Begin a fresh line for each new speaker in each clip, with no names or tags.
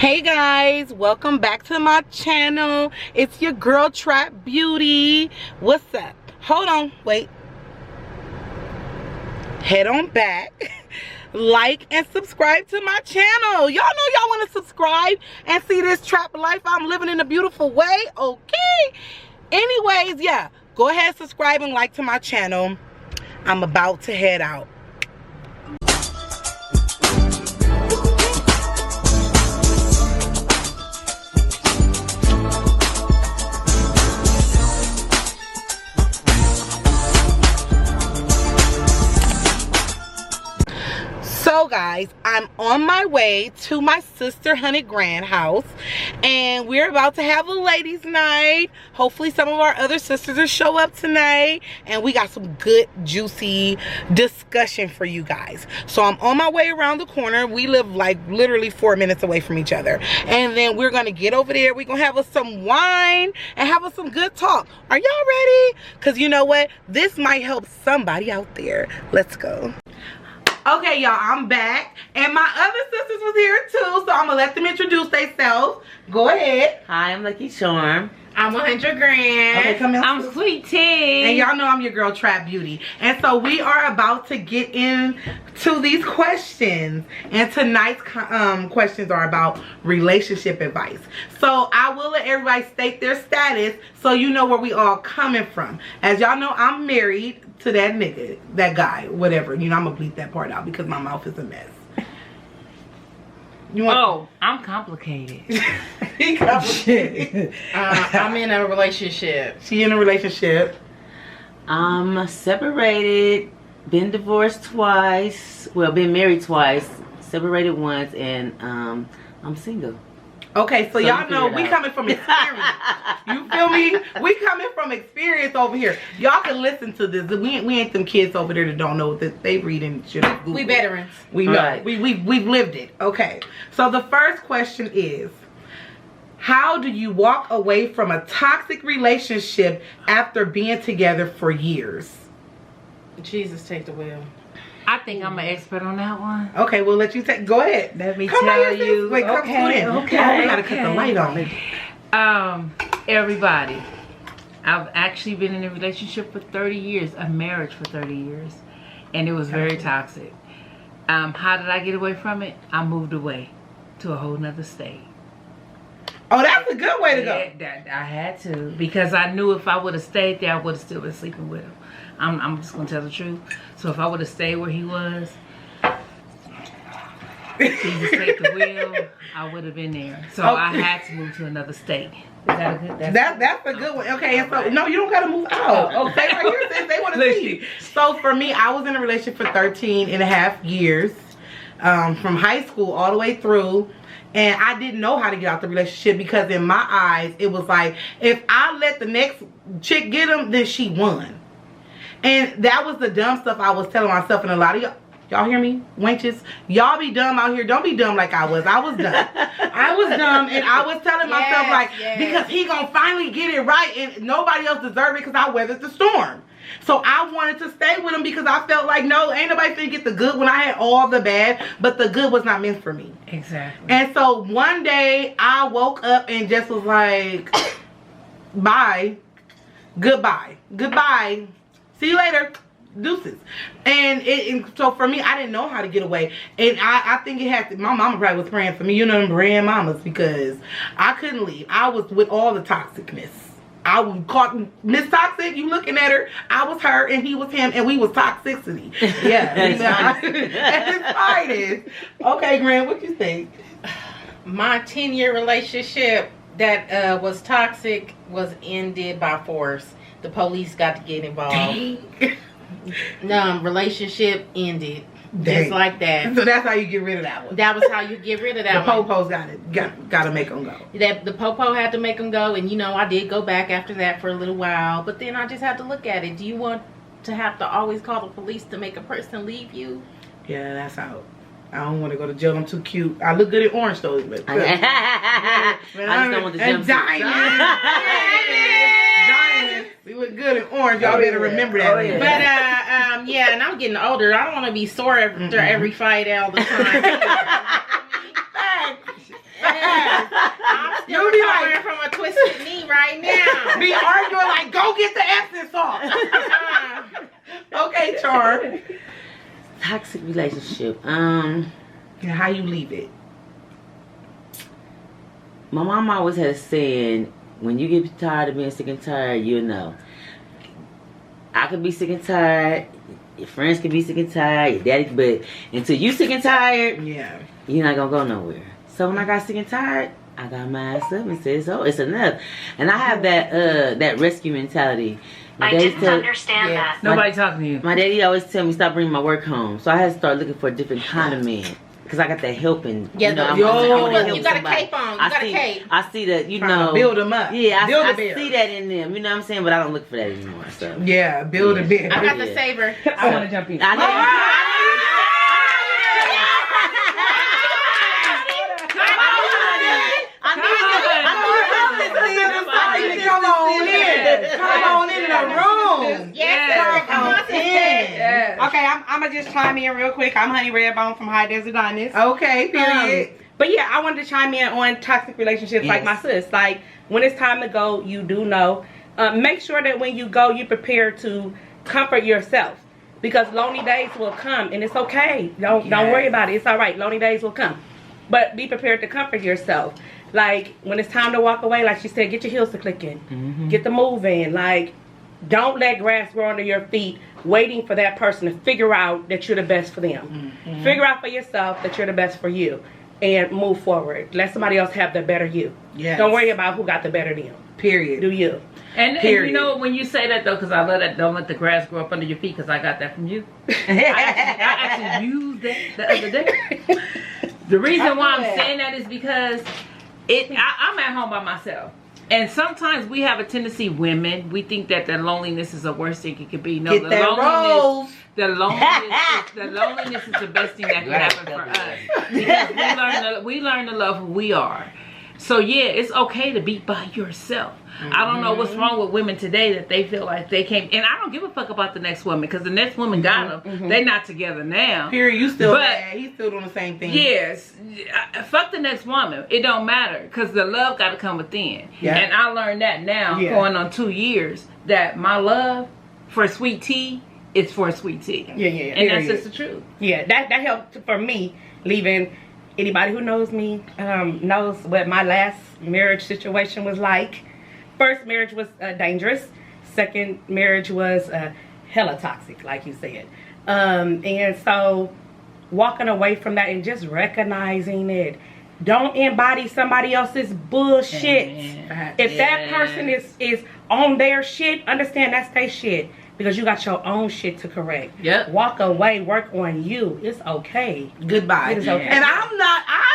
Hey guys, welcome back to my channel. It's your girl Trap Beauty. What's up? Hold on, wait. Head on back. Like and subscribe to my channel. Y'all know y'all want to subscribe and see this trap life I'm living in a beautiful way. Okay. Anyways, yeah, go ahead, subscribe and like to my channel. I'm about to head out. So guys, I'm on my way to my sister Honey Grand house and we're about to have a ladies night. Hopefully some of our other sisters will show up tonight and we got some good juicy discussion for you guys. So I'm on my way around the corner. We live like literally 4 minutes away from each other, and then we're gonna get over there. We're gonna have us some wine and have us some good talk. Are y'all ready? Because you know what, this might help somebody out there. Let's go. Okay, y'all, I'm back. And my other sisters was here too, so I'm gonna let them introduce themselves. Go ahead.
Hi, I'm Lucky Charm.
I'm 100 grand.
Okay, come in.
I'm Sweet Tea.
And y'all know I'm your girl Trap Beauty. And so we are about to get into these questions. And tonight's questions are about relationship advice. So I will let everybody state their status so you know where we all coming from. As y'all know, I'm married to that nigga, that guy, whatever. You know, I'm gonna bleep that part out because my mouth is a mess. You want?
Oh, I'm complicated.
He complicated.
I'm in a relationship.
She in a relationship.
I'm separated, been divorced twice, well, been married twice, separated once, and I'm single.
Okay, so y'all know we
out.
coming from experience. You feel me? We coming from experience over here. Y'all can listen to this. We ain't them kids over there that don't know that they reading shit.
We veterans.
We know.
Right.
We've lived it. Okay. So the first question is, how do you walk away from a toxic relationship after being together for years?
Jesus, take the wheel.
I think I'm an expert on that one.
Okay, we'll let you take. Go ahead.
Let me
Come
tell
on, sis.
you.
Wait, come
Okay,
in.
okay,
Oh, we gotta cut the
okay.
light on.
Everybody, I've actually been in a relationship for 30 years, a marriage for 30 years, and it was very toxic. How did I get away from it? I moved away to a whole nother state.
Oh, that's a good way to go.
I had to, because I knew if I would have stayed there, I would have still been sleeping with him. I'm just gonna tell the truth. So if I would have stayed where he was, Jesus take the wheel, I would have been there. So I had to move to another state. Is that a good?
That's a good one. Okay, and so no, you don't gotta move out.
Oh,
okay, right here, sis, they want to see. So for me, I was in a relationship for 13 and a half years, from high school all the way through. And I didn't know how to get out the relationship because in my eyes, it was like, if I let the next chick get him, then she won. And that was the dumb stuff I was telling myself. And a lot of y'all hear me, wenches? Y'all be dumb out here. Don't be dumb like I was. I was dumb. I was dumb, and I was telling myself, like, because he gonna finally get it right, and nobody else deserved it because I weathered the storm. So I wanted to stay with him because I felt like, no, ain't nobody finna get the good when I had all the bad, but the good was not meant for me.
Exactly.
And so one day I woke up and just was like, bye, goodbye, goodbye, see you later, deuces. And so for me, I didn't know how to get away. And I think it had to, my mama probably was praying for me, you know, them praying mamas, because I couldn't leave. I was with all the toxicness. I was caught Miss Toxic, you looking at her, I was her and he was him, and we was toxicity. Yeah. At its finest. Okay, Grant, what you think?
My 10-year relationship that was toxic was ended by force. The police got to get involved. Relationship ended. Just like that.
So that's how you get rid of that one.
That was how you get rid of that
the
one.
popos got to make them go.
The popo had to make them go, and you know, I did go back after that for a little while, but then I just had to look at it. Do you want to have to always call the police to make a person leave you?
Yeah, that's out. I don't want to go to jail. I'm too cute. I look good in orange though. But
I just don't want the
and
jumpsuit.
diamonds. We look good in orange. Y'all better remember that.
Oh, yeah.
But yeah, and I'm getting older. I don't want to be sore after every fight all the time.
Go get the essence off. Okay, Char.
Toxic relationship.
And how you leave it?
My mom always had a saying, when you get tired of being sick and tired, you'll know. I could be sick and tired. Your friends can be sick and tired. Your daddy, but until you sick and tired,
Yeah.
you're not gonna go nowhere. So when I got sick and tired, I got my ass up and said, "So it's enough." And I have that rescue mentality. My
I
daddy
didn't
tell-
understand
Yeah.
that.
Nobody talking to you.
My daddy always tell me stop bringing my work home. So I had to start looking for a different kind of man. Cause I got that helping.
Yeah,
you know,
the-
I
yo,
wanna
look,
help
you got a
somebody.
cape on. You
I
got a
see,
cape.
I see that, you
Trying
know.
to build them up.
Yeah,
Build a
I
bear.
see that in them. You know what I'm saying? But I don't look for that anymore. So
Yeah, build a bear.
I got the
Yeah.
saver.
I want to jump in.
I know.
Come on in. Come on in the room.
Yes,
Come on in.
Okay, I'm gonna just chime in real quick. I'm Honey Redbone from High Desert Diamonds.
Okay, period.
But yeah, I wanted to chime in on toxic relationships like my sis. Like, when it's time to go, you do know. Make sure that when you go, you prepare to comfort yourself. Because lonely days will come, and it's okay. Don't worry about it. It's all right. Lonely days will come. But be prepared to comfort yourself. Like, when it's time to walk away, like she said, get your heels to clicking. Get the move in. Like, don't let grass grow under your feet waiting for that person to figure out that you're the best for them. Figure out for yourself that you're the best for you. And move forward. Let somebody else have the better you.
Yes.
Don't worry about who got the better them.
Period.
Do you?
And you
Period.
know, when you say that though, because I love that, don't let the grass grow up under your feet, because I got that from you. I actually used that the other day. The reason why I'm saying that is because I'm at home by myself. And sometimes we have a tendency, women, we think that the loneliness is the worst thing it could be. No,
Get
the
that
loneliness,
rose.
the loneliness is the best thing that can happen for us. Because we learn to love who we are. So yeah, it's okay to be by yourself. I don't know what's wrong with women today that they feel like they can't, and I don't give a fuck about the next woman, because the next woman got them. They're not together now.
Period. You still
But-
mad. He's still doing the same thing.
Yes, fuck the next woman. It don't matter, because the love got to come within.
Yeah.
And I learned that now,
Yeah.
going on 2 years, that my love for sweet tea is for sweet tea.
Yeah.
And that's just the truth.
Yeah, that helped for me leaving. Anybody who knows me knows what my last marriage situation was like. First marriage was dangerous. Second marriage was hella toxic, like you said. And so walking away from that and just recognizing it. Don't embody somebody else's bullshit.
Amen.
If that
Yeah.
person is on their shit, understand that's their shit. Because you got your own shit to correct.
Yep.
Walk away, work on you. It's okay.
Goodbye.
It is okay.
And I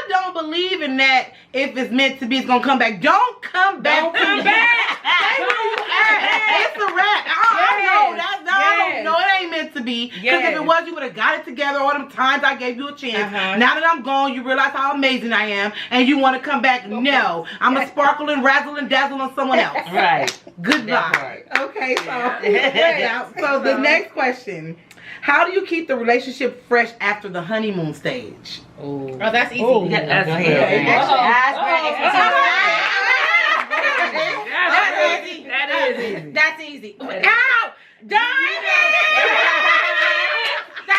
don't believe in that. If it's meant to be, it's gonna come back. Don't come back.
Don't come back.
Stay where you at. It's a wrap. I know that's not. I don't know. It ain't meant to be. Because if
Yes.
it was, you would have got it together all them times I gave you a chance.
Uh-huh.
Now that I'm gone, you realize how amazing I am, and you want to come back. No, I'm a sparkle and razzle and dazzle on someone else.
Right.
Goodbye. Okay, so the next question. How do you keep the relationship fresh after the honeymoon stage?
Oh, that's easy.
Ooh.
That's
Go
good.
ahead.
That is easy.
That's easy.
Ow!
That's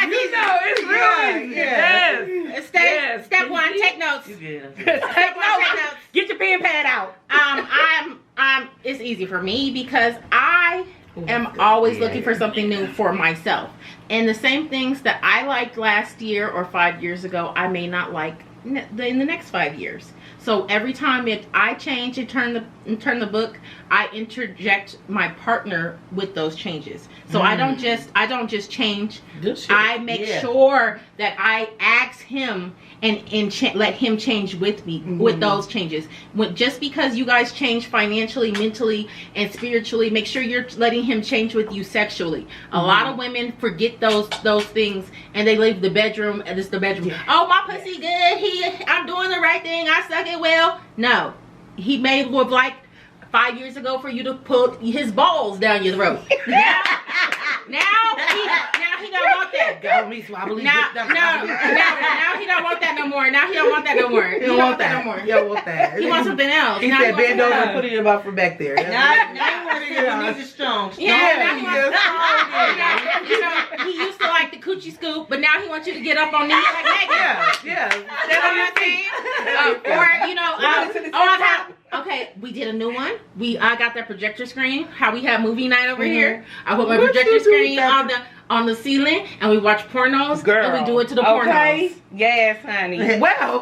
You
easy.
know, it's real easy.
Yeah.
Yes.
Step,
Yes.
step one, take notes.
You good.
Step one, take notes.
Get your pen pad out.
It's easy for me because I am always looking for something new for myself. And the same things that I liked last year or 5 years ago, I may not like in the next 5 years. So every time I change and turn the book, I interject my partner with those changes. So I don't just change.
Good shit.
I make sure that I ask him and let him change with me with those changes. Just because you guys change financially, mentally, and spiritually, make sure you're letting him change with you sexually. A lot of women forget those things and they leave the bedroom and it's the bedroom. Oh, my pussy good. I'm doing the right thing. I suck it well. No, he may have like 5 years ago for you to put his balls down your throat. Now he don't want that.
Got me, so I believe
Now,
it.
no, now he don't want that no more. Now he don't want that no more.
He don't want that no more. He don't want that.
He wants something else.
He
Now
said,
wants
bend over
something
and
else.
put it about from back there.
Now you need strong.
Yeah, now he
he
wants
just
you know, he used to like the coochie scoop, but now he wants you to get up on knees like Megan.
Yeah.
You know what I'm saying? Or you know, okay, we did a new one. I got that projector screen. How we have movie night over here. I put my
What
projector
you do with
screen
that?
on the ceiling, and we watch pornos.
Girl.
And we do it to the
Okay.
pornos.
Yes, honey.
Well,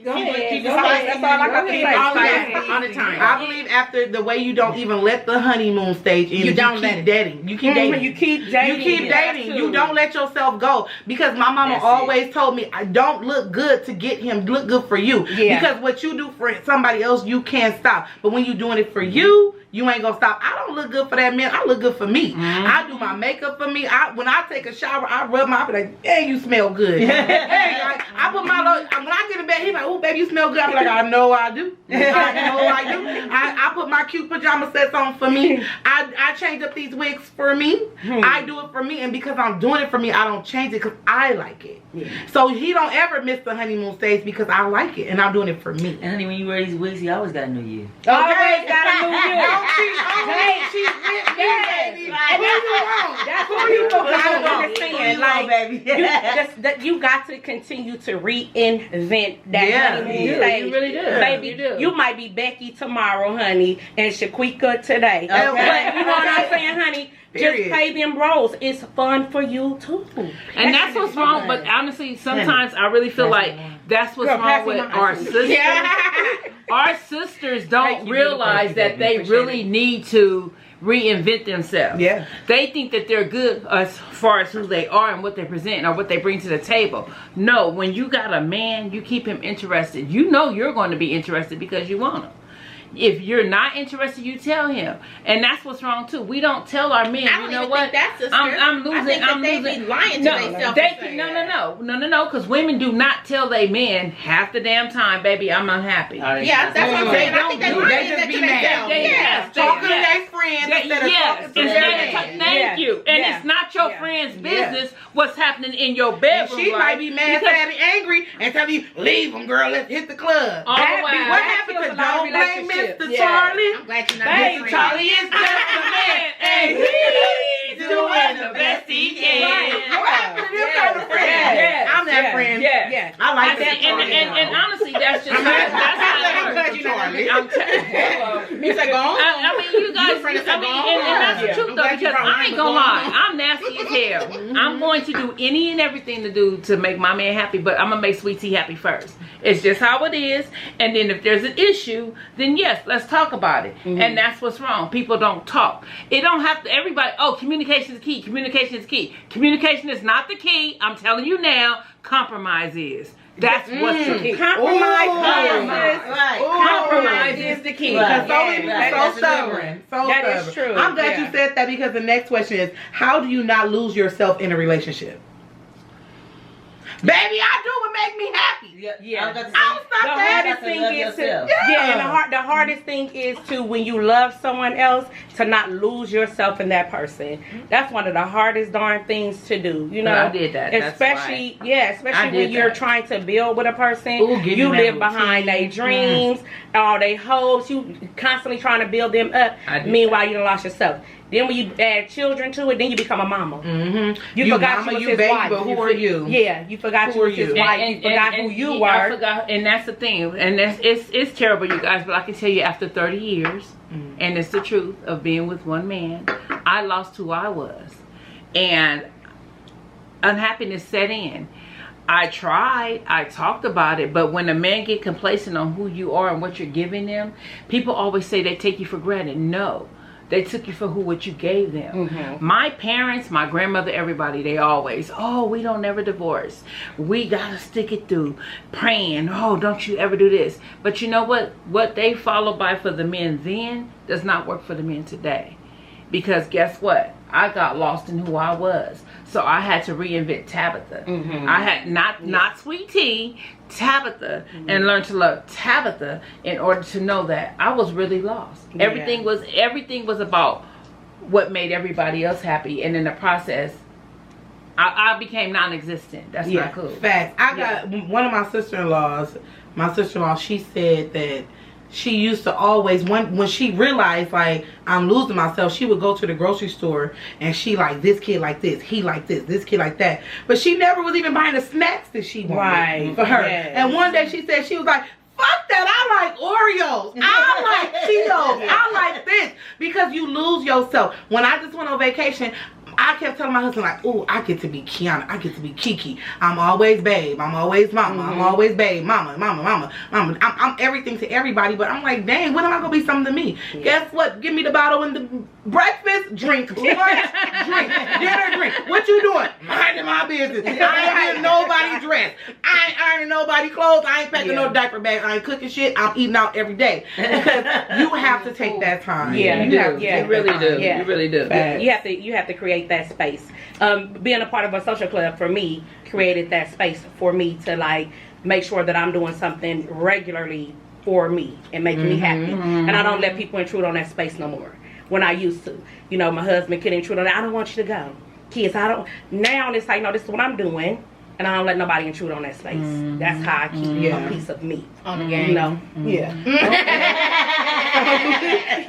Go ahead.
keep it
That's all I got to
spicy.
say.
All the
Spicy.
time. All the time.
I believe after the way you don't even let the honeymoon stage in,
You don't
keep
let it.
dating. You keep dating.
You keep dating.
You keep dating. You don't let yourself go, because my mama
That's
always told me, I don't look good to get him. Look good for you.
Yeah.
Because what you do for somebody else, you can't stop. But when you doing it for you, you ain't gonna stop. I don't look good for that man. I look good for me. I do my makeup for me. When I take a shower, I rub my. I be like, hey, you smell good. Hey, I put my when I get in bed, he like, oh baby, you smell good. I'm like, I know I do. I know I do. I put my cute pajama sets on for me. I change up these wigs for me. I do it for me, and because I'm doing it for me, I don't change it because I like it. So he don't ever miss the honeymoon stage because I like it and I'm doing it for me.
And honey, when you wear these wigs, you always got a new you.
Always got a new you.
Don't cheat on me. Cheat with me, baby. Who you want?
That's what you gotta
Who
understand.
you
Like,
want, baby?
you got to continue to reinvent that
Yeah,
honeymoon
you do.
stage.
You really do.
Baby,
You do.
you might be Becky tomorrow, honey, and Shaquika today.
Okay.
But you know what I'm saying, honey?
Period.
Just pay them roles. It's fun for you too.
And that's what's wrong. But honestly, sometimes I really feel like that's what's
Girl,
wrong
pass me
with
my
our
ice cream.
sisters.
Yeah.
Our sisters
Thank
don't
you,
realize
beautiful.
that they
Appreciate
really need to reinvent themselves.
Yeah.
They think that they're good as far as who they are and what they present or what they bring to the table. No, when you got a man, you keep him interested. You know you're going to be interested because you want him. If you're not interested, you tell him, and that's what's wrong too. We don't tell our men.
I don't
You know
even
what?
think that's a
I'm
script.
losing.
I think that
I'm
they
losing.
be lying to
no,
themselves
they
and
can,
saying
no. Because women do not tell their men half the damn time, baby, I'm unhappy.
Yeah, that's what I'm saying. I think they
They
lying
just
to
be
themselves.
mad.
Yeah.
Talking to
yes.
their friends
That-
instead of
yes,
talking to
instead
their
of
man.
thank
Yeah.
you. And
Yeah.
it's not your
Yeah.
friend's
Yeah.
business what's happening in your
And
bedroom.
she might
right?
be mad,
Because
sad, and angry and tell you, leave them, girl, let's hit the club.
all
That
the
be
while-
What
that
happened
kills
to
a lot of
don't blame
relationships.
Mr.
Yeah.
Charlie?
I'm glad you're not
Babe,
different.
Charlie is just a man, and he's doing the best he can.
What happened to them kind of friends?
Yes,
I'm that
yes,
friend.
yes.
I like
And,
that.
and honestly, that's just
I'm
that's
glad
how it works.
you're not Charlie.
I'm telling
He's like, go on.
I mean, you guys.
friend is
I mean,
like,
and that's the
yeah.
truth
I'm
though,
glad you
because
brought
I ain't
mine,
gonna
but go
lie.
on.
I'm nasty as hell. I'm going to do any and everything to do to make my man happy, but I'm gonna make Sweet Tea happy first. It's just how it is. And then if there's an issue, then yes, let's talk about it. And that's what's wrong. People don't talk. It don't have to. Everybody. Oh, communication is key. Communication is key. Communication is not the key. I'm telling you now. Compromise is. That's what's the key.
Compromise.
Right.
Compromise is the key.
Right.
Because so many people
Right.
so
That's
stubborn. So
That is
stubborn.
true.
I'm glad
Yeah.
you said that, because the next question is, how do you not lose yourself in a relationship? Baby, I do what make me happy.
Yeah.
I don't stop
The
that.
hardest thing
love
is to,
yourself.
yeah, and the hardest thing is to, when you love someone else, to not lose yourself in that person. That's one of the hardest darn things to do. You know,
I did that. That's
especially
I
especially
did
when you're
that.
trying to build with a person.
Ooh, give
You
me that
live behind their dreams, all their hopes. You constantly trying to build them up.
I did
Meanwhile, you done lost yourself. Then when you add children to it, then you become a mama.
Mm-hmm.
You forgot
mama,
you was
you
his
baby,
wife.
but who are you?
Yeah, you forgot
Who
you was
are
his
you?
wife. You forgot who you were.
I forgot, and that's the thing. And that's it's terrible, you guys. But I can tell you, after 30 years, and it's the truth of being with one man, I lost who I was, and unhappiness set in. I tried, I talked about it, but when a man get complacent on who you are and what you're giving them, people always say they take you for granted. No. They took you for what you gave them. My parents, my grandmother, everybody, they always, oh, we don't never divorce. We gotta stick it through. Praying, oh, don't you ever do this. But you know what? What they followed by for the men then does not work for the men today. Because guess what? I got lost in who I was. So I had to reinvent Tabitha. I had not Sweet Tea, Tabitha, and learn to love Tabitha in order to know that I was really lost. Everything was about what made everybody else happy, and in the process, I became non-existent. That's not cool.
Facts. I got one of my sister-in-laws. My sister-in-law, she said that she used to always, when she realized like I'm losing myself, she would go to the grocery store and she like, this kid like this, he like this kid like that. But she never was even buying the snacks that she wanted for her. Yes. And one day she said, she was like, fuck that, I like Oreos, I like Cheetos, I like this. Because you lose yourself. When I just went on vacation, I kept telling my husband like, oh, I get to be Kiana, I get to be Kiki. I'm always babe, I'm always mama, I'm always babe, mama. I'm everything to everybody, but I'm like, dang, when am I gonna be something to me? Yeah. Guess what? Give me the bottle and the breakfast, drink, lunch, drink, dinner, drink. What you doing? Minding my business. I ain't getting nobody dressed. I ain't ironing nobody clothes. I ain't packing no diaper bag. I ain't cooking shit. I'm eating out every day. Because you have to take that time.
Yeah, you do. You really do. You really do.
You have to create that space. Being a part of a social club for me created that space for me to like make sure that I'm doing something regularly for me and making me happy. And I don't let people intrude on that space no more. When I used to, you know, my husband could intrude on it. I don't want you to go. Kids, I don't. Now it's like, no, this is what I'm doing, and I don't let nobody intrude on that space. That's how I keep a piece of me
on the game.
You know?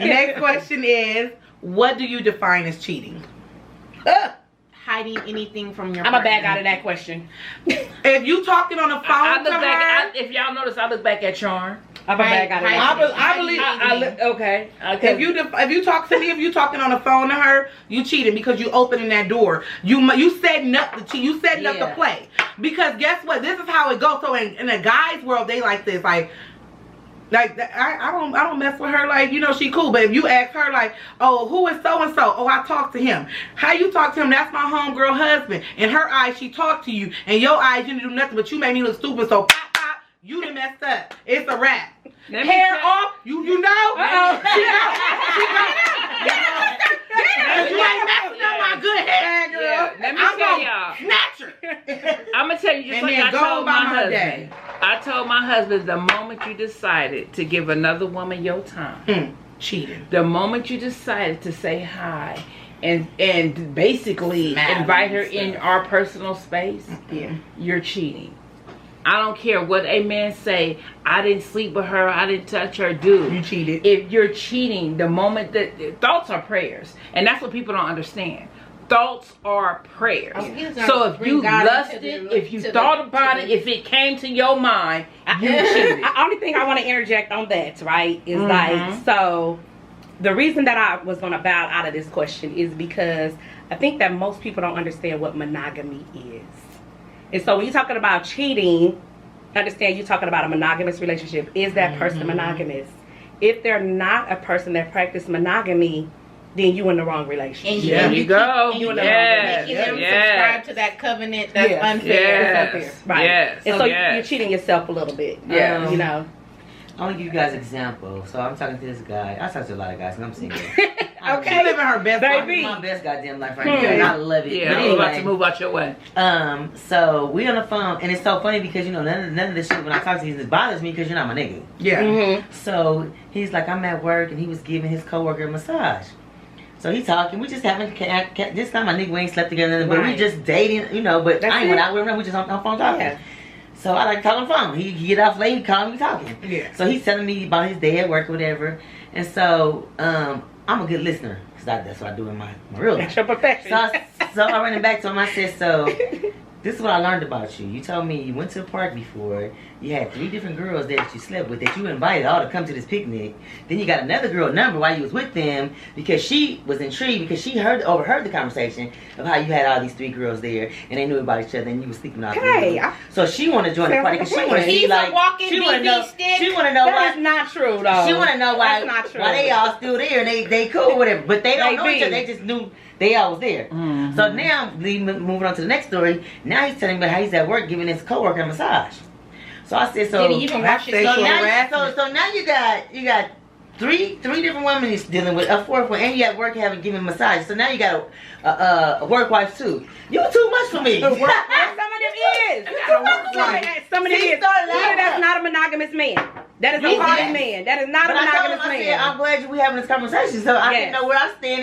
Next question is, what do you define as cheating?
Hiding anything from your
I'm
partner.
a bag out of that question.
If you talking on the phone
I look
to
back.
her,
if y'all notice, I look back at Charm.
I'm a bag out of that.
I believe.
Okay.
If you talk to me, if you talking on the phone to her, you cheating because you opening that door. You setting up the cheat. You setting up the play. Because guess what? This is how it goes. So in a guy's world, they like this. Like I don't mess with her. Like, you know, she cool. But if you ask her like, oh, who is so and so? Oh, I talked to him. How you talk to him? That's my homegirl husband. In her eyes, she talked to you. In your eyes, you didn't do nothing, but you made me look stupid. So pop, pop, you done messed up. It's a wrap. Hair off. You know. She know. You ain't messing up my good hair, girl.
Yeah, let me tell y'all.
Snatch her.
I'm gonna tell you just
And
like
then
I
go
told
by
my
my
husband.
day.
I told my husband the moment you decided to give another woman your time,
cheating.
the moment you decided to say hi and basically
Smile
invite her
and
in
stuff.
our personal space, you're cheating. I don't care what a man say. I didn't sleep with her. I didn't touch her. Dude,
You cheated.
if you're cheating, the moment that thoughts are prayers, and that's what people don't understand. Thoughts are prayers. So if you lusted, if you thought about it, if it came to your mind, you cheated.
The only thing I want to interject on that, right, is like, so the reason that I was going to bow out of this question is because I think that most people don't understand what monogamy is. And so when you're talking about cheating, understand you're talking about a monogamous relationship. Is that person monogamous? If they're not a person that practices monogamy, then you in the wrong relationship.
And
There you go.
And you
Yes.
making them
Yes.
subscribe to that covenant that's unfair.
Yes.
It's unfair.
Right.
Yes.
And so
Yes.
you're cheating yourself a little bit.
Yes.
You know.
I want to give you guys an example. So I'm talking to this guy. I talk to a lot of guys and I'm single.
She living her best life.
Baby.
My best goddamn life right now. And I love it.
Yeah,
But
I was about to
anyway,
move out your way.
so we on the phone and it's so funny because you know none of this shit when I talk to you this bothers me because you're not my nigga.
Yeah.
So he's like, I'm at work and he was giving his coworker a massage. So he talking, we just having this time my nigga we ain't slept together, but we just dating, you know. But I ain't went out with him. We just on phone talking. Yeah. So I like calling phone. He get off late, he call me talking. Yeah. So he's telling me about his day at work or whatever. And so I'm a good listener because that's what I do in my real life.
That's your profession.
So I ran it back to him. I said, so this is what I learned about you. You told me you went to a park before. You had 3 different girls there that you slept with that you invited all to come to this picnic. Then you got another girl number while you was with them because she was intrigued because she overheard the conversation of how you had all these 3 girls there and they knew about each other and you was sleeping out there. So she want to join the party because she want to see like she want to know. She want to know
that is not true though.
She want to know why they all still there and they cool or whatever, but they don't know each other. They just knew. They all was there. So now, moving on to the next story, now he's telling me how he's at work giving his coworker a massage. So I said, so
Did he even wash his
so
now you got three different women he's dealing with, a 4th one, and you at work having giving massage. So now you got a work wife too. You too much for me.
Some of them is. Some of them is. Even that's not a monogamous man. That is a
Yes.
poly man. That is not
But
a
I told him,
monogamous
I said,
man.
I'm glad we having this conversation, so I
Yes.
can know where I stand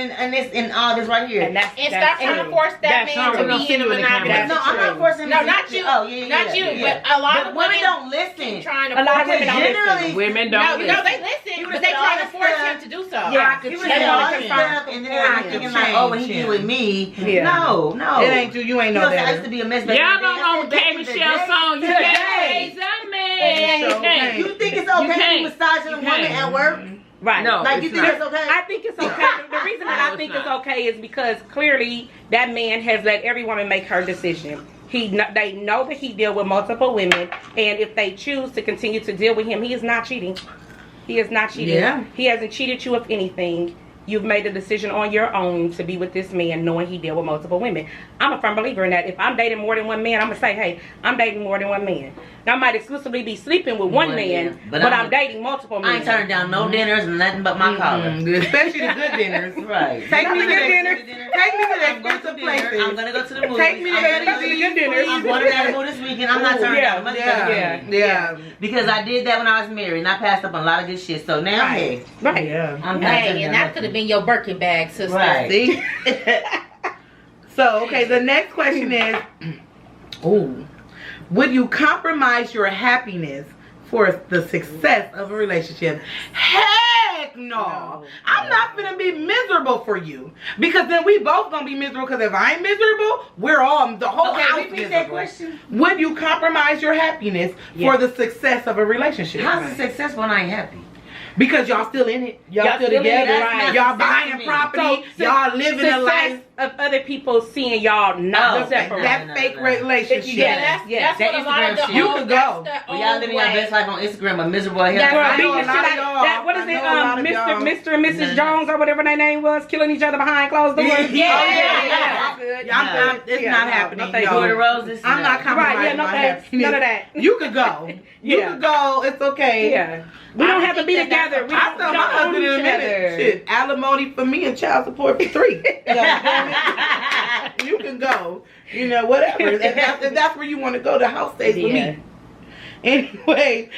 in all this right here.
And that's
And stop trying to
true.
force that
That's
man
true.
to be in a monogamous
No, I'm not
true.
forcing
No,
him to-
not you.
Oh, yeah, yeah,
Not you,
yeah.
but a lot
But
of
women
women
don't listen.
trying to
A lot of
force
women
him.
don't
Generally,
listen.
Women
No,
don't
no,
listen.
they listen,
He
but
was
they
saying
trying
all
to force
this
him to do so.
Yeah.
He was
That's
saying
all
all
I
this
can
stuff, and then I was thinking like, oh, when he get with me,
Yeah.
no.
It ain't you. You ain't
You
know
know, I used
that.
to be a mess. back
Y'all
in the
don't
day.
know
I said,
K.
back in the
Michelle
day,
song. You
today.
can't raise a man.
So,
You can't.
You think it's
You
okay to
can't.
be massaging a
You
woman
can't.
at work?
Right.
No,
Like, you
it's
think
not.
it's okay?
I think it's okay. The reason that
No,
I
it's
think
not.
it's okay is because clearly that man has let every woman make her decision. They know that he deal with multiple women, and if they choose to continue to deal with him, he is not cheating. He is not cheating.
Yeah.
He hasn't cheated you of anything. You've made a decision on your own to be with this man, knowing he deal with multiple women. I'm a firm believer in that. If I'm dating more than one man, I'm gonna say, hey, I'm dating more than one man. Now, I might exclusively be sleeping with one man, but I'm dating multiple men.
I ain't turning down no dinners and nothing but my collar.
Especially the good dinners.
Right.
Take me to the
dinner.
Take me to the
I'm going to
expensive
dinner.
places.
I'm gonna go to the movies.
Take me to
I'm gonna go
the
to
good dinners.
I'm going to Malibu this weekend. I'm not turning down much
Yeah,
for
yeah.
because I did that when I was married and I passed up on a lot of good shit. So now, hey,
Right.
Yeah.
I'm not turning
Hey, and
down
that could have been your Birkin bag, sister.
Right.
See? So, okay, the next question is, would you compromise your happiness for the success of a relationship? Heck no. I'm not gonna be miserable for you. Because then we both gonna be miserable, because if I'm miserable, we're all, the whole house
repeat
miserable.
that question.
Would you compromise your happiness for the success of a relationship?
How's it successful when I ain't happy?
Because y'all still in it. Y'all still
still in it,
together.
right.
Y'all
That's
buying
not me.
property.
So,
y'all living a
Success
life.
of other people seeing y'all not
Oh,
separate.
That
No,
fake
no.
relationship.
Yeah, that's
Yes,
what
that
a lot of
Instagram
the
shit.
You
old,
could
that's
go.
the
Well, y'all
old
living your
way.
best life on Instagram, but miserable as
That's
hell.
right.
I know a
Beating the
lot
shit
of
out-
y'all.
that- what is
I
it?
know a lot of y'all.
Mr. and Mrs. Jones or whatever their name was, killing each other behind closed doors.
Yeah.
Good.
It's
Yeah,
not
no,
happening.
no, thank
y'all.
you.
Jordan Roses.
I'm not compromising
Right, yeah, no
my
thanks.
happiness.
None of that.
You could go. You
Yeah.
could go. It's okay.
Yeah. We don't have to be
think that
together.
that's
We
I
don't
tell my
own
husband in a
each
minute,
other.
shit, alimony for me and child support for 3. You can go. You know, whatever. If that's where you want to go, the house stays with
Yeah.
me. Anyway,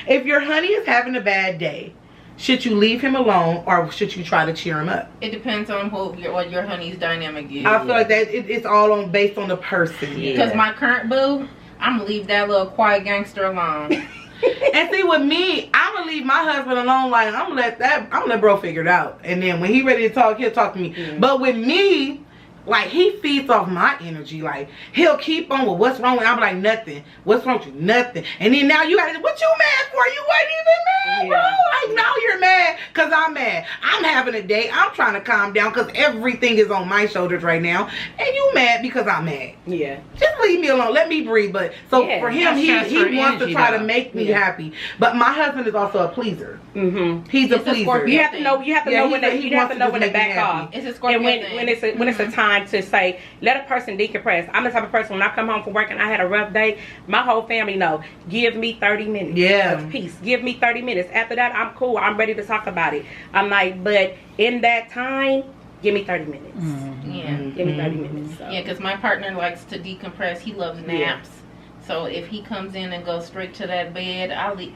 if your honey is having a bad day, should you leave him alone or should you try to cheer him up?
It depends on what your honey's dynamic is.
I feel like that it's all on based on the person.
Yeah.
Because my current boo, I'm gonna leave that little quiet gangster alone.
And see, with me, I'm gonna leave my husband alone. Like I'm gonna let bro figure it out. And then when he ready to talk, he'll talk to me. But with me, like he feeds off my energy. Like he'll keep on with what's wrong with. I'm like nothing. What's wrong with you? Nothing. And then now you gotta. What you mad for? You wasn't even mad, bro. Like now you're mad because I'm mad. I'm having a day. I'm trying to calm down because everything is on my shoulders right now. And you mad because I'm mad.
Yeah.
Just leave me alone. Let me breathe. But so
Yeah,
for him,
that's
he
transfer
wants to
energy,
try
though.
to make me
Yeah.
happy. But my husband is also a pleaser.
Mm-hmm.
He's a
It's a
pleaser.
Scorpio.
You have to know. You have to
Yeah,
know when
he
you have
wants
to
to
know when to
just make me
back
happy.
off.
It's a Scorpio
And when it's a time to say, let a person decompress. I'm the type of person when I come home from work and I had a rough day, my whole family know. Give me 30 minutes.
Yeah.
Of peace. Give me 30 minutes. After that, I'm cool. I'm ready to talk about it. I'm like, but in that time, give me 30 minutes.
Yeah.
Give me 30 minutes. So.
Yeah, because my partner likes to decompress. He loves
Yeah.
naps. So if he comes in and goes straight to that bed, I leave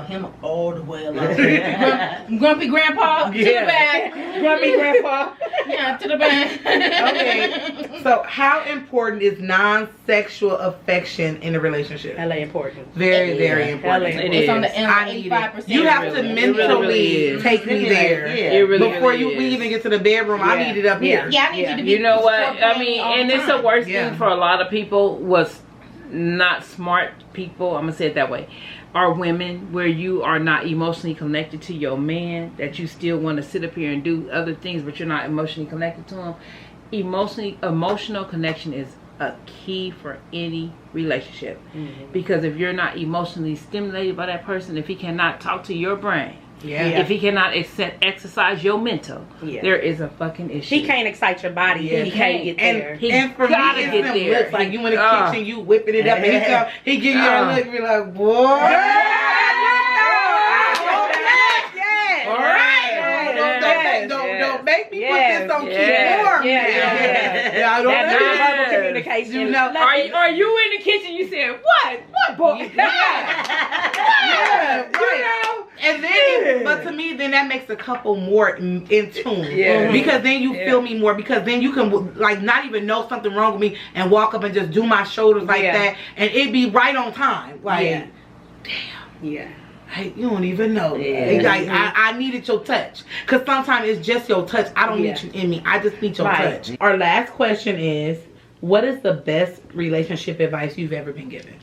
him all the way alone. Grumpy grandpa to the
Yeah.
back.
Grumpy grandpa.
Yeah, to the back.
Okay. So how important is non-sexual affection in a relationship?
LA important.
Very, very
Yeah.
important.
It
It's on
is.
the
I need
85%.
it. You have to
really-
mentally
it really is.
take me there.
Yeah.
It really,
Before
really
we
is.
even get to the bedroom, I
Yeah.
need it up here.
Yeah, I need you to be.
You know what?
Scorpio
I mean,
all
and
the
it's the
time.
worst
Yeah.
thing for a lot of people was not smart people. I'm gonna say it that way. Are women where you are not emotionally connected to your man, that you still want to sit up here and do other things, but you're not emotionally connected to him. Emotional connection is a key for any relationship, because if you're not emotionally stimulated by that person, if he cannot talk to your brain,
Yeah.
if he cannot exercise your mental,
Yeah.
there is a fucking issue.
He can't excite your body.
Yeah.
He can't get there.
He
And for me,
gotta
it's
get
them
there.
looks. Like you in the
Uh.
kitchen, you whipping it up, and he come, he give you that look, be like, boy.
Yes.
All right.
Yes.
Don't make me
Yes.
put this on
Yes.
keyboard. work
Yeah,
now.
yeah.
I don't
That
know.
nonverbal communication.
You know,
Are you in the kitchen? You said what? What boy?
Yeah, right. And then, but to me, then that makes a couple more in tune.
Yeah.
Because then you feel me more. Because then you can like not even know something wrong with me and walk up and just do my shoulders like that, and it be right on time. Like,
Yeah.
hey, you don't even know.
Yeah.
Like, I needed your touch. Because sometimes it's just your touch. I don't need you in me. I just need your touch. Our last question is, what is the best relationship advice you've ever been given?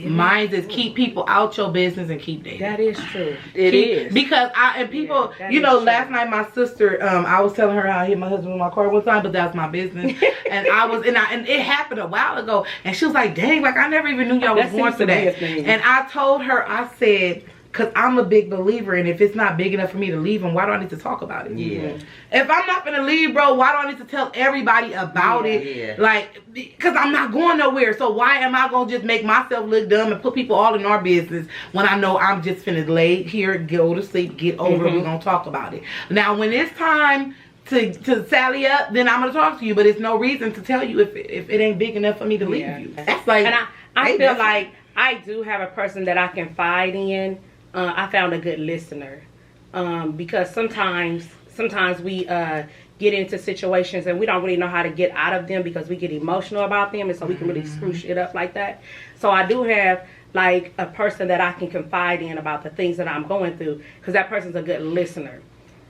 Mine is keep people out your business and keep dating.
That is true.
It is.
Because people,
that
you
is
know,
true.
last night my sister, I was telling her how I hit my husband with my car one time, but that's my business. and and it happened a while ago, and she was like, "Dang, like I never even knew y'all was
That
going
seems
through
to be a
that."
thing.
And I told her, I said, because I'm a big believer, and if it's not big enough for me to leave him, why do I need to talk about it?
Yeah.
If I'm not gonna leave, bro, why do I need to tell everybody about it?
Yeah.
Like, because I'm not going nowhere. So why am I gonna just make myself look dumb and put people all in our business when I know I'm just finna lay here, go to sleep, get over it, we're gonna talk about it. Now, when it's time to sally up, then I'm gonna talk to you. But it's no reason to tell you if it ain't big enough for me to leave you. That's like,
And I
hey,
feel
that's-
like I do have a person that I confide in. I found a good listener, because sometimes we get into situations and we don't really know how to get out of them because we get emotional about them, and so we can really screw shit up like that. So I do have like a person that I can confide in about the things that I'm going through, because that person's a good listener.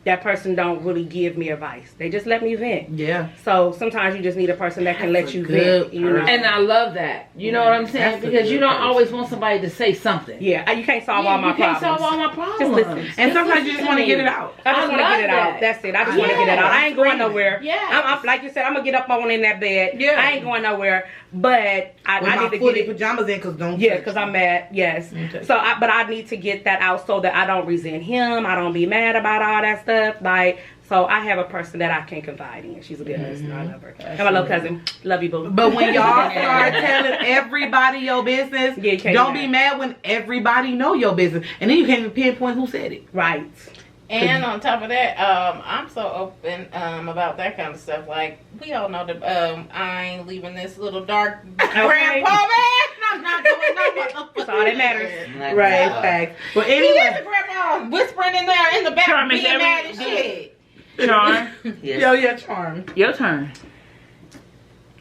That person don't really give me advice. They just let me vent.
Yeah.
So sometimes you just need a person that can
That's
let
a
you
good
vent. You know?
And I love that. You know what I'm saying?
That's a
Because you
good
don't
person.
always want somebody to say something.
Yeah, you can't solve all my
you can't
problems.
solve all my problems.
Just listen.
And
Just
sometimes you
listen
just want to
me.
get it out.
I just want to
love
get it out.
that.
That's it. I just want to get it out. I ain't going nowhere.
Yeah.
I'm like you said, I'm gonna get up on in that bed.
Yeah.
I ain't going nowhere. But I
With my
need to
fully
get it.
pajamas in, because don't.
Yeah,
touch
because
me.
I'm mad. Yes.
Okay.
So, but I need to get that out so that I don't resent him. I don't be mad about all that stuff. Like, so I have a person that I can confide in. She's a good listener. I love her. And my little cousin. Love you, boo.
But when y'all start telling everybody your business,
Yeah, you can't
don't
do
be
that.
mad when everybody know your business, and then you can't even pinpoint who said it.
Right.
And on top of that, I'm so open about that kind of stuff. Like, we all know that I ain't leaving this little dark grandpa man. I'm not doing no motherfucking
That's all that matters.
Like,
Right,
uh,
facts. But
He is
anyway,
a grandma whispering in there in the back,
Charm is
being mad
every-
as shit.
Charm,
yes.
yo, yeah, Charm.
your turn.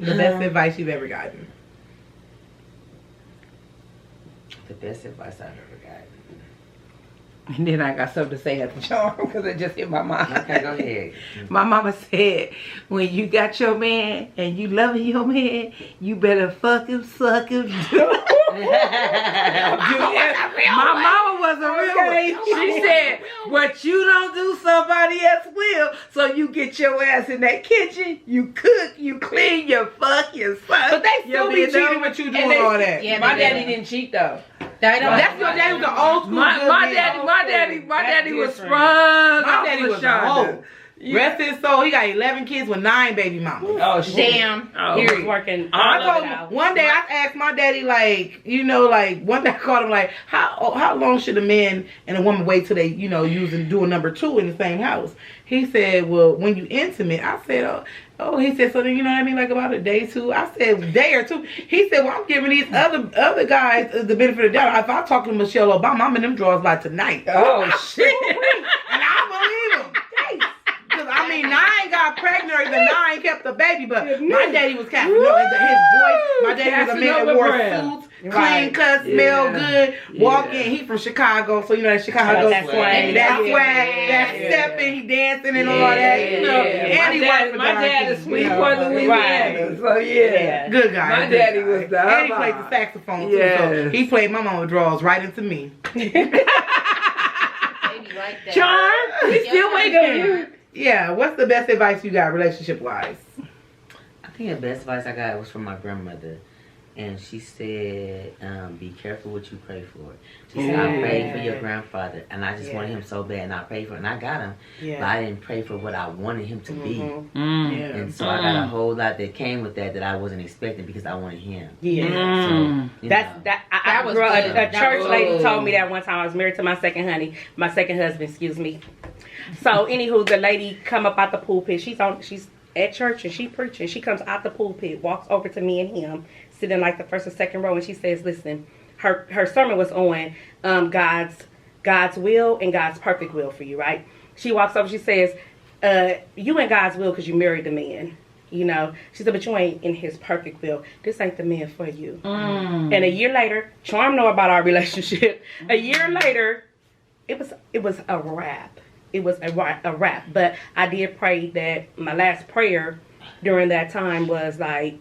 The best advice you've ever gotten.
The best advice I've ever gotten.
And then I got something to say at the Charm because it just hit my mind.
Okay, go ahead.
My mama said, when you got your man and you loving your man, you better fuck him, suck him. My mama was a real one. She said, what you don't do, somebody else will. So you get your ass in that kitchen, you cook, you clean, you fuck, you suck.
But they still be cheating with you doing all that.
Yeah,
My
they
daddy
do.
didn't cheat though.
That's your daddy was an old school.
My
good man.
daddy was
different.
sprung.
My daddy was old. Rest his soul. He got 11 kids with 9 baby mamas.
Oh shit.
Damn.
Oh,
He was working
I
all of
told
it
him,
out.
one day I asked my daddy, like, you know, like, one day I called him, like, how long should a man and a woman wait till they, you know, do a number 2 in the same house? He said, well, when you intimate. I said, oh, he said, so then, you know what I mean, like about a day 2. I said, a day or 2. He said, well, I'm giving these other guys the benefit of the doubt. If I talk to Michelle Obama, I'm in them drawers by tonight.
Oh shit.
And I believe him. Because, I mean, 9 got pregnant, or the 9 kept the baby, but my daddy was Casanova. His voice, my daddy was a man that wore suits, clean cut, smell good, walk in. He from Chicago, so you know that Chicago
That swag.
that swag,
Yeah.
that stepping, he dancing and all that, you know. And he worked for
My
Don
dad
King,
is sweet
you know.
for Louisiana. So yeah.
Good guy.
My
good
daddy
guy.
was the
And he
other.
played the saxophone too, so
Yes.
he played my mama draws right into me.
Baby like that.
Charm, we still waiting on you.
Yeah, what's the best advice you got relationship wise?
I think the best advice I got was from my grandmother. and she said, "Be careful what you pray for." She said, "I prayed for your grandfather, and I just wanted him so bad, and I prayed for him, and I got him, but I didn't pray for what I wanted him to be." And so I got a whole lot that came with that I wasn't expecting because I wanted him.
So,
That was
a
good.
church lady told me that one time. I was married to my second husband, excuse me. So anywho, the lady come up out the pulpit. She's at church and she preaching. She comes out the pulpit, walks over to me and him, sitting like the first or second row, and she says, "Listen, her sermon was on God's will and God's perfect will for you, right?" She walks over, she says, "You in God's will because you married the man." You know, she said, "But you ain't in his perfect will. This ain't the man for you." And a year later, Charm know about our relationship. A year later, it was a wrap. It was a wrap. But I did pray that my last prayer during that time was like,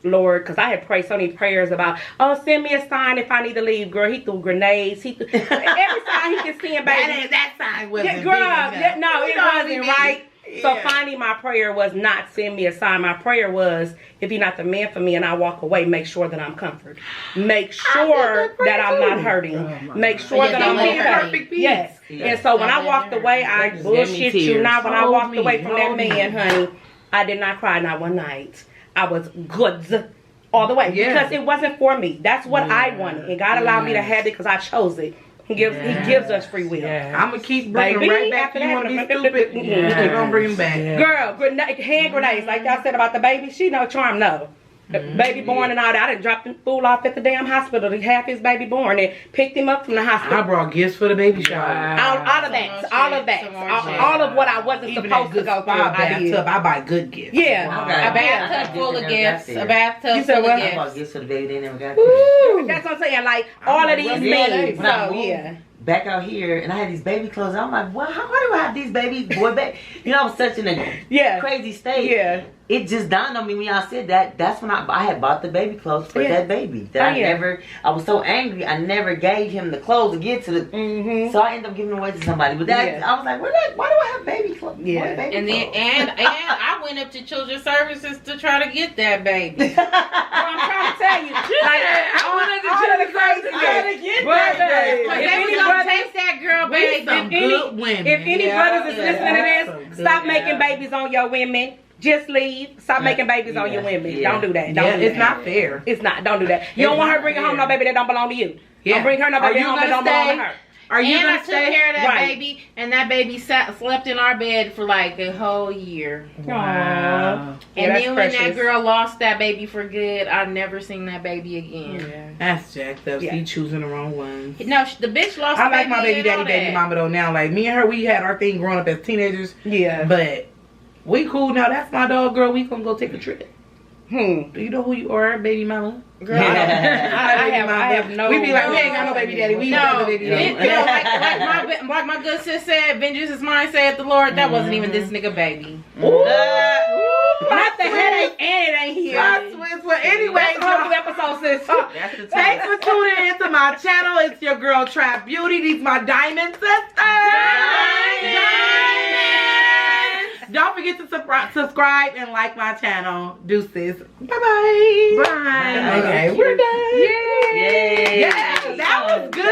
Lord, because I had prayed so many prayers about, oh, send me a sign if I need to leave. Girl, he threw grenades. He threw every sign he could send, baby.
That sign wasn't
Yeah, girl,
big enough.
no, it wasn't right. So finally, my prayer was not send me a sign. My prayer was, if you're not the man for me and I walk away, make sure that I'm comforted. Make sure that I'm not hurting. Make sure that I'm
be in
okay.
perfect peace.
Yes. And so when I walked away, I bullshit you not. When I walked away from that man, honey, I did not cry not one night. I was good all the way because it wasn't for me. That's what I wanted, and God allowed me to have it because I chose it. He gives us free will.
I'm gonna keep bringing right back to you. Want to be stupid? Keep on bringing back.
Girl, hand grenades, like y'all said about the baby. She know Charm know. The baby born and all that. I done dropped the fool off at the damn hospital to have his baby born and picked him up from the hospital.
I brought gifts for the baby shower.
All of that. All of what I wasn't
Even
supposed to
that
go
good
through.
spa
I did.
bathtub, I buy good gifts.
Yeah.
A bathtub full of gifts. A bathtub
You said
full
what?
of
I bought
gifts.
gifts for the baby. They never got
Woo, that's what I'm saying. Like all of these
like,
means.
when I
So
moved
yeah.
back out here, and I had these baby clothes. I'm like, why do I have these baby boy baby? You know, I was such in a crazy state.
Yeah.
It just dawned on me when y'all said that. That's when I had bought the baby clothes for that baby. That I was so angry. I never gave him the clothes to get to the. So I ended up giving them away to somebody. But that I was like, why do I have baby clothes?
Yeah.
Baby
And then
clothes?
and I went up to Children's Services to try to get that baby.
Well, I'm trying to tell you. Like, I wanted to tell the crazy
that
But they was gonna take that girl, baby.
Some good women.
If any brothers is listening to this, stop making babies on your women. Just leave. Stop making babies on your women. Don't do that. Don't do
it's
that.
not fair.
It's not. Don't do that. You don't want her bringing home no baby that don't belong to you.
Yeah.
Don't bring her no baby
Are you
home that don't
gonna
belong to
stay?
her.
Are you
And I
gonna
took
stay?
care of that
Right.
baby, and that baby slept in our bed for like a whole year.
Wow.
And then when that girl lost that baby for good, I never seen that baby again.
That's jacked up.
Yeah.
She choosing the wrong ones.
No, the bitch lost.
I
the
like my baby
and
daddy,
all
baby
that.
mama though. Now, like me and her, we had our thing growing up as teenagers.
Yeah.
But we cool now. That's my dog, girl. We gonna go take a trip.
Hmm.
Do you know who you are, baby mama?
Girl,
I have no.
We be like, we ain't got no baby daddy. We got no baby daddy.
like my good sis said, vengeance is mine, saith the Lord. That wasn't even this nigga baby.
Not the headache and it ain't here.
Well, anyway,
That's the whole episode, sis.
That's the
thanks for tuning into my channel. It's your girl Trap Beauty. These my diamond sisters. Diamonds. Don't forget to subscribe and like my channel. Deuces. Bye-bye. Bye. Okay, we're done.
Yay!
Yeah, that was good.